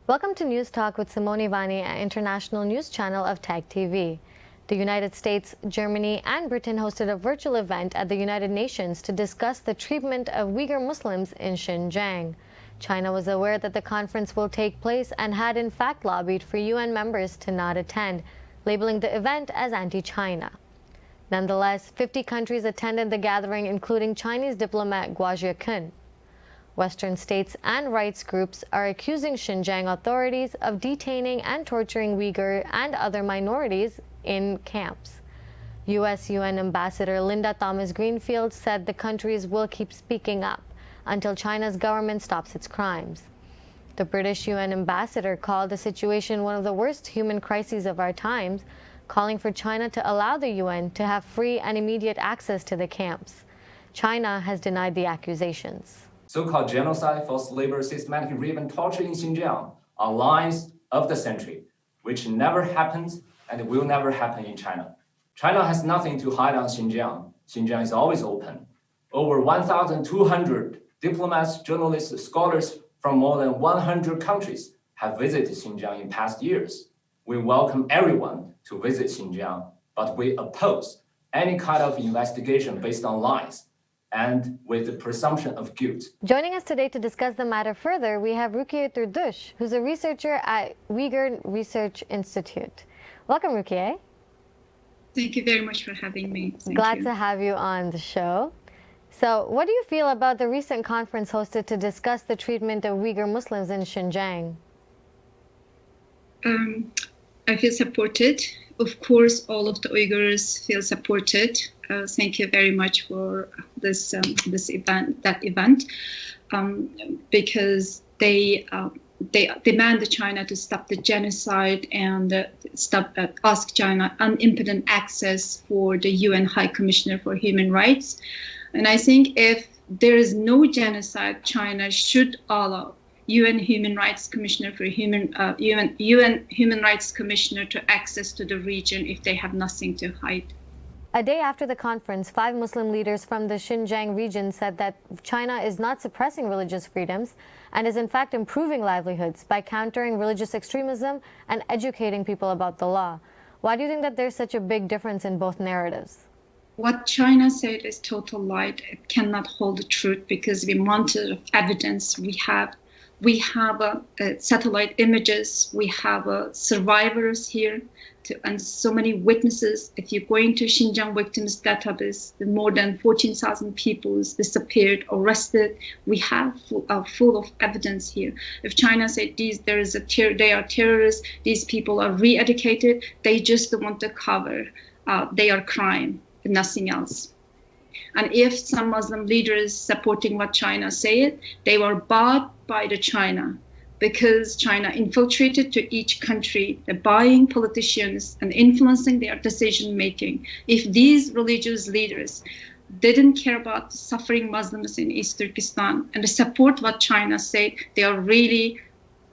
Welcome to News Talk with Simoni Vani, an international news channel of TAG TV. The United States, Germany, and Britain hosted a virtual event at the United Nations to discuss the treatment of Uyghur Muslims in Xinjiang. China was aware that the conference will take place and had in fact lobbied for UN members to not attend, labeling the event as anti-China. Nonetheless, 50 countries attended the gathering, including Chinese diplomat Guo Jiakun. Western states and rights groups are accusing Xinjiang authorities of detaining and torturing Uyghur and other minorities in camps. U.S. UN Ambassador Linda Thomas-Greenfield said the countries will keep speaking up until China's government stops its crimes. The British UN ambassador called the situation one of the worst human crises of our times, calling for China to allow the UN to have free and immediate access to the camps. China has denied the accusations. So-called genocide, forced labor, systematic rape and torture in Xinjiang are lies of the century, which never happened and will never happen in China. China has nothing to hide on Xinjiang. Xinjiang is always open. Over 1,200 diplomats, journalists, scholars from more than 100 countries have visited Xinjiang in past years. We welcome everyone to visit Xinjiang, but we oppose any kind of investigation based on lies and with the presumption of guilt. Joining us today to discuss the matter further, we have Rukiye Turdush, who's a researcher at Uyghur Research Institute. Welcome, Rukiye. Thank you very much for having me. Glad to have you on the show. So, what do you feel about the recent conference hosted to discuss the treatment of Uyghur Muslims in Xinjiang? I feel supported. Of course, all of the Uyghurs feel supported. Thank you very much for this event, because they demand China to stop the genocide and ask China unimpeded access for the UN High Commissioner for Human Rights. And I think if there is no genocide, China should allow UN Human Rights Commissioner for UN Human Rights Commissioner to access to the region if they have nothing to hide. A day after the conference, 5 Muslim leaders from the Xinjiang region said that China is not suppressing religious freedoms and is in fact improving livelihoods by countering religious extremism and educating people about the law. Why do you think that there's such a big difference in both narratives? What China said is total lie. It cannot hold the truth because we mounted evidence. We have satellite images. We have survivors here and so many witnesses. If you go into Xinjiang victims database, more than 14,000 people disappeared, arrested. We have full of evidence here. If China said they are terrorists, these people are re-educated, they just want to cover their crime, nothing else. And if some Muslim leaders supporting what China said, they were bought by the China because China infiltrated to each country, buying politicians and influencing their decision making. If these religious leaders didn't care about suffering Muslims in East Turkestan and support what China said, they are really,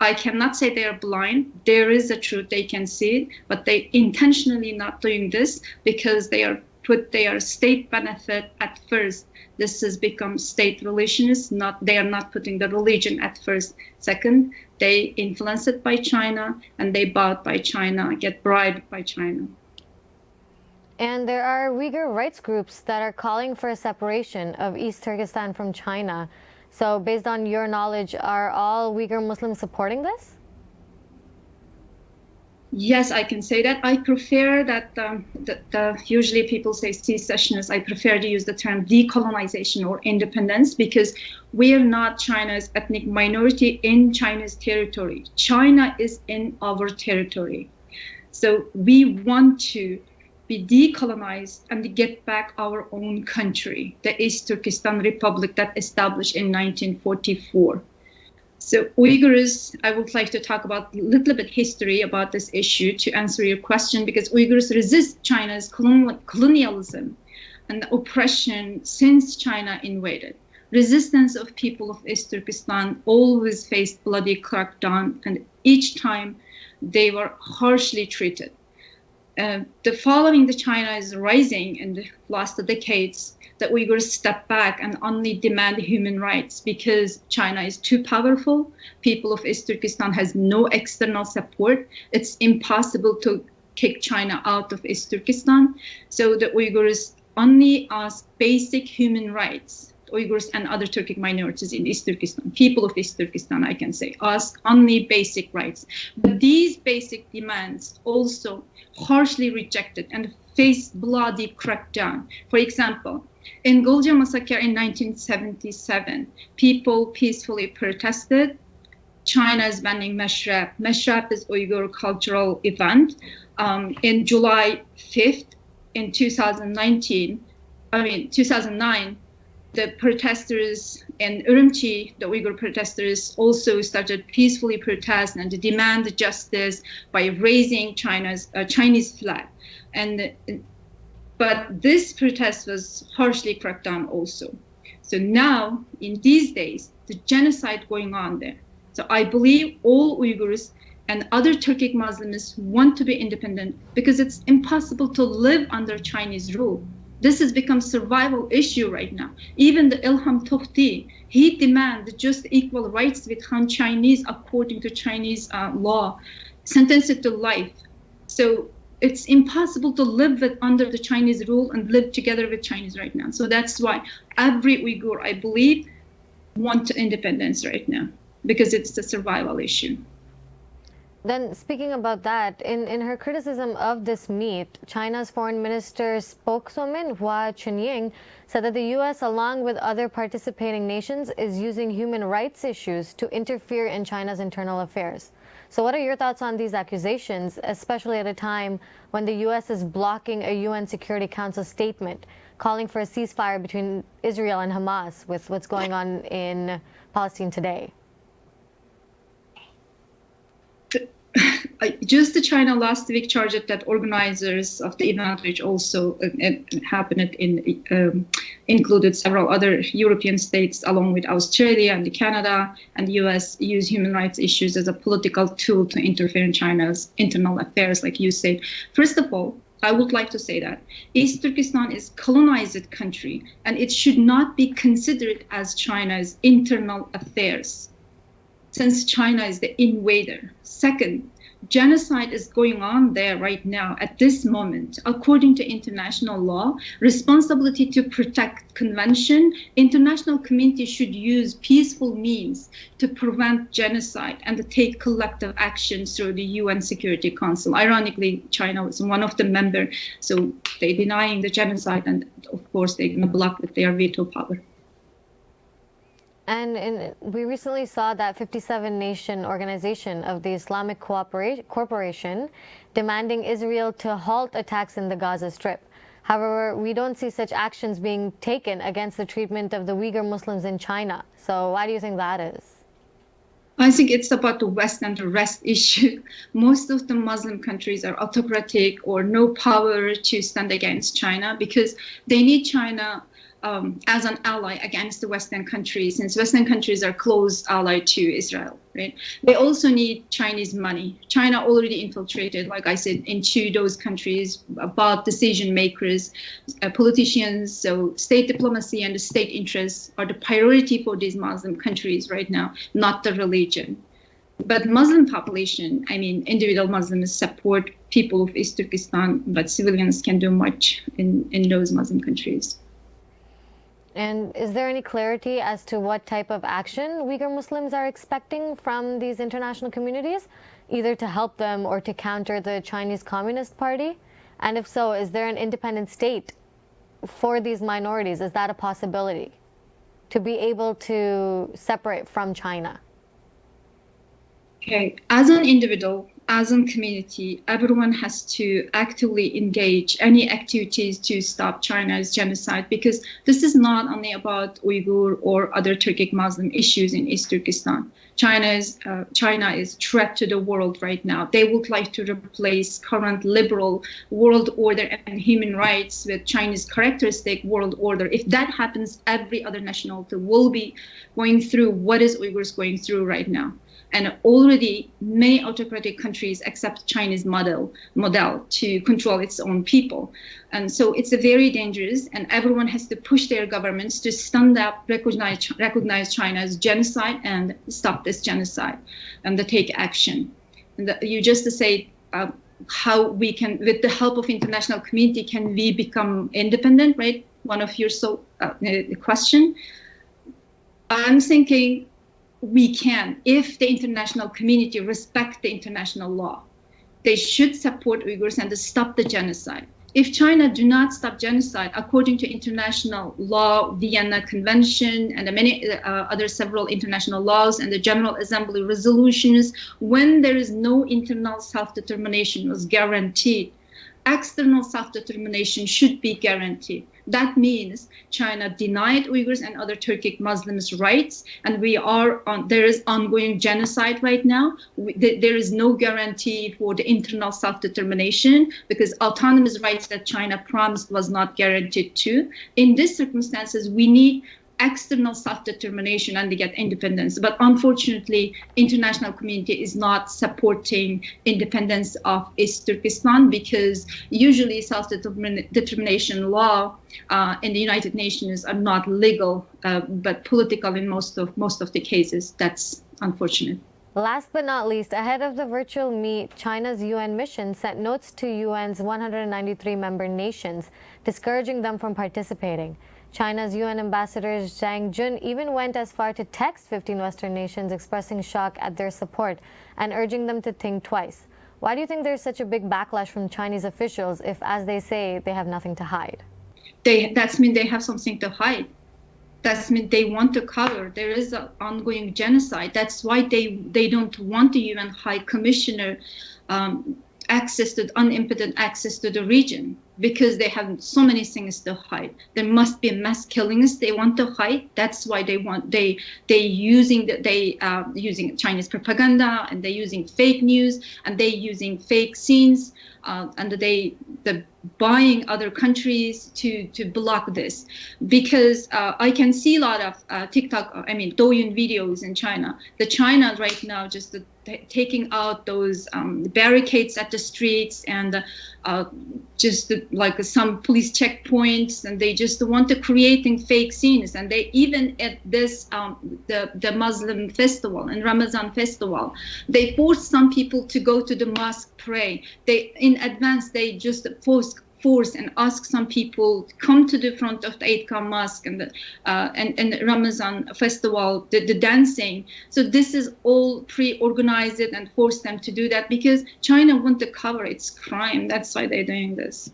I cannot say they are blind. There is a truth, they can see it, but they intentionally not doing this because they are put their state benefit at first. This has become state relations, they are not putting the religion at first. Second, they influenced by China and they bought by China, get bribed by China. And there are Uyghur rights groups that are calling for a separation of East Turkestan from China. So based on your knowledge, are all Uyghur Muslims supporting this? Yes, I can say that. I prefer that usually people say secessionists. I prefer to use the term decolonization or independence because we are not China's ethnic minority in China's territory. China is in our territory. So we want to be decolonized and get back our own country, the East Turkestan Republic that established in 1944. So Uyghurs, I would like to talk about a little bit history about this issue to answer your question, because Uyghurs resist China's colonialism and oppression since China invaded. Resistance of people of East Turkestan always faced bloody crackdown, and each time they were harshly treated. following the China is rising in the last decades, the Uyghurs step back and only demand human rights because China is too powerful. People of East Turkestan has no external support. It's impossible to kick China out of East Turkestan. So the Uyghurs only ask basic human rights. Uyghurs and other Turkic minorities in East Turkestan, people of East Turkestan, I can say, ask only basic rights. But these basic demands also harshly rejected and face bloody crackdown. For example, in Gulja massacre in 1977, people peacefully protested. China is banning Meshrab. Meshrab is Uyghur cultural event. In July 5th, in 2009, the protesters in Urumqi, the Uyghur protesters, also started peacefully protest and demand justice by raising Chinese flag. But this protest was harshly cracked down also. So now, in these days, the genocide going on there. So I believe all Uyghurs and other Turkic Muslims want to be independent because it's impossible to live under Chinese rule. This has become a survival issue right now. Even the Ilham Tohti, he demands just equal rights with Han Chinese according to Chinese law, sentenced to life. So it's impossible to live under the Chinese rule and live together with Chinese right now. So that's why every Uyghur, I believe, want independence right now because it's a survival issue. Then, speaking about that, in her criticism of this meet, China's foreign minister spokeswoman Hua Chunying said that the U.S., along with other participating nations, is using human rights issues to interfere in China's internal affairs. So what are your thoughts on these accusations, especially at a time when the U.S. is blocking a UN Security Council statement calling for a ceasefire between Israel and Hamas with what's going on in Palestine today? Just China last week charged that organizers of the event, which also happened included several other European states, along with Australia and Canada and the US, use human rights issues as a political tool to interfere in China's internal affairs, like you said. First of all, I would like to say that East Turkestan is a colonized country, and it should not be considered as China's internal affairs, since China is the invader. Second, genocide is going on there right now at this moment. According to international law, responsibility to protect convention, international community should use peaceful means to prevent genocide and to take collective action through the UN Security Council. Ironically, China was one of the members, so they're denying the genocide, and of course they're going to block with their veto power. And we recently saw that 57-nation organization of the Islamic Corporation demanding Israel to halt attacks in the Gaza Strip. However, we don't see such actions being taken against the treatment of the Uyghur Muslims in China. So why do you think that is? I think it's about the West and the rest issue. Most of the Muslim countries are autocratic or no power to stand against China because they need China as an ally against the Western countries, since Western countries are close ally to Israel, right? They also need Chinese money. China already infiltrated, like I said, into those countries about decision makers, politicians. So state diplomacy and the state interests are the priority for these Muslim countries right now, not the religion. But Muslim population, I mean, individual Muslims support people of East Turkestan, but civilians can do much in those Muslim countries. And is there any clarity as to what type of action Uyghur Muslims are expecting from these international communities, either to help them or to counter the Chinese Communist Party? And if so, is there an independent state for these minorities? Is that a possibility to be able to separate from China? Okay, as an individual, as a community, everyone has to actively engage any activities to stop China's genocide, because this is not only about Uyghur or other Turkic Muslim issues in East Turkestan. China is threat to the world right now. They would like to replace current liberal world order and human rights with Chinese characteristic world order. If that happens, every other nationality will be going through what is Uyghurs going through right now. And already many autocratic countries accept Chinese model to control its own people. And so it's a very dangerous, and everyone has to push their governments to stand up, recognize China's genocide and stop this genocide and to take action. And you just say how we can, with the help of international community, can we become independent, right? One of your question. I'm thinking we can, if the international community respect the international law. They should support Uyghurs and to stop the genocide. If China do not stop genocide, according to international law, Vienna Convention, and many other several international laws and the General Assembly resolutions, when there is no internal self-determination was guaranteed, external self-determination should be guaranteed. That means China denied Uyghurs and other Turkic Muslims rights, and there is ongoing genocide right now. There is no guarantee for the internal self-determination because autonomous rights that China promised was not guaranteed too. In these circumstances, we need external self-determination and to get independence. But unfortunately, international community is not supporting independence of East Turkestan because usually self-determination law in the United Nations are not legal, but political in most of the cases. That's unfortunate. Last but not least, ahead of the virtual meet, China's UN mission sent notes to UN's 193 member nations, discouraging them from participating. China's UN ambassador Zhang Jun even went as far to text 15 Western nations expressing shock at their support and urging them to think twice. Why do you think there's such a big backlash from Chinese officials if, as they say, they have nothing to hide? That means they have something to hide. That means they want to cover. There is an ongoing genocide. That's why they don't want the UN High Commissioner unimpeded access to the region, because they have so many things to hide. There must be mass killings they want to hide. That's why they using Chinese propaganda, and they're using fake news, and they're using fake scenes, and they buying other countries to block this. Because I can see a lot of Douyin videos in China. The China right now just taking out those barricades at the streets and just like some police checkpoints, and they just want to creating fake scenes. And they even at this the Muslim festival and Ramadan festival, they force some people to go to the mosque pray. They in advance they just force and ask some people to come to the front of the Eidgah Mosque and the Ramadan festival, the dancing. So this is all pre-organized and force them to do that because China want to cover its crime. That's why they're doing this.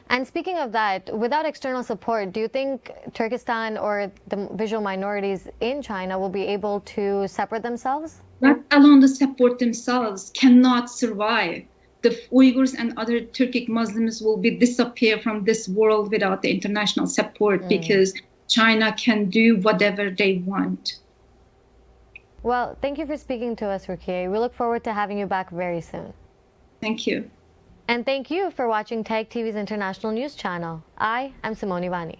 And speaking of that, without external support, do you think Turkestan or the visual minorities in China will be able to separate themselves? Let alone to support themselves, cannot survive. The Uyghurs and other Turkic Muslims will disappear from this world without the international support because China can do whatever they want. Well, thank you for speaking to us, Rukiye. We look forward to having you back very soon. Thank you. And thank you for watching TAG TV's International News Channel. I am Simoni Vani.